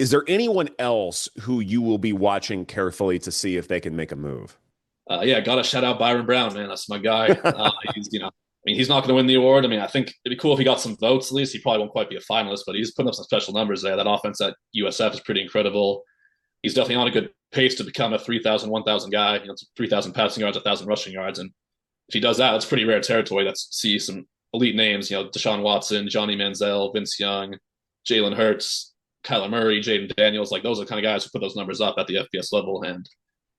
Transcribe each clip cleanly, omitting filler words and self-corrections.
Is there anyone else who you will be watching carefully to see if they can make a move? Yeah, gotta shout out Byron Brown, man. That's my guy. I mean, he's not going to win the award. I mean, I think it'd be cool if he got some votes at least. He probably won't quite be a finalist, but he's putting up some special numbers there. That offense at USF is pretty incredible. He's definitely on a good pace to become a 3,000, 1,000 guy. 3,000 passing yards, 1,000 rushing yards, and if he does that, that's pretty rare territory. That's see some elite names. Deshaun Watson, Johnny Manziel, Vince Young, Jalen Hurts, Kyler Murray, Jaden Daniels. Like those are the kind of guys who put those numbers up at the FBS level. And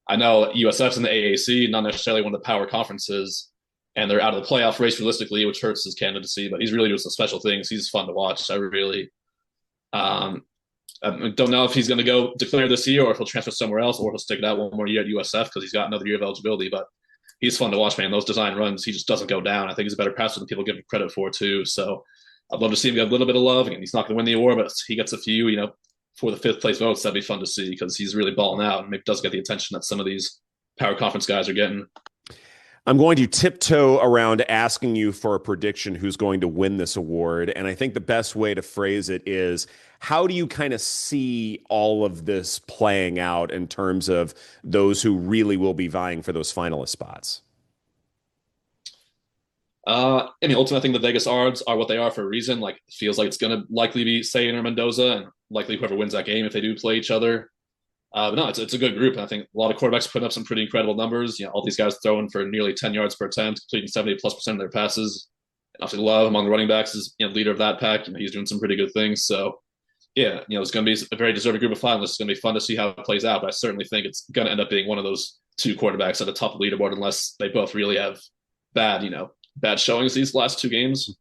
I know USF's in the AAC, not necessarily one of the power conferences, and they're out of the playoff race realistically, which hurts his candidacy. But he's really doing some special things. He's fun to watch. Um, I don't know if he's going to go declare this year or if he'll transfer somewhere else or he'll stick it out one more year at USF because he's got another year of eligibility. But he's fun to watch, man. Those design runs, he just doesn't go down. I think he's a better passer than people give him credit for, too. So I'd love to see him get a little bit of love. Again, he's not going to win the award, but he gets a few, for the fifth place votes. That'd be fun to see because he's really balling out and maybe does get the attention that some of these power conference guys are getting. I'm going to tiptoe around asking you for a prediction who's going to win this award. And I think the best way to phrase it is how do you kind of see all of this playing out in terms of those who really will be vying for those finalist spots? I mean, ultimately, I think the Vegas odds are what they are for a reason. Like, it feels like it's going to likely be Sagan or Mendoza, and likely whoever wins that game if they do play each other. But no, it's a good group. And I think a lot of quarterbacks putting up some pretty incredible numbers. All these guys throwing for nearly 10 yards per attempt, completing 70+% of their passes. And obviously, Love among the running backs is leader of that pack. He's doing some pretty good things. So, yeah, it's going to be a very deserving group of finalists. It's going to be fun to see how it plays out. But I certainly think it's going to end up being one of those two quarterbacks at the top of the leaderboard unless they both really have bad, bad showings these last two games.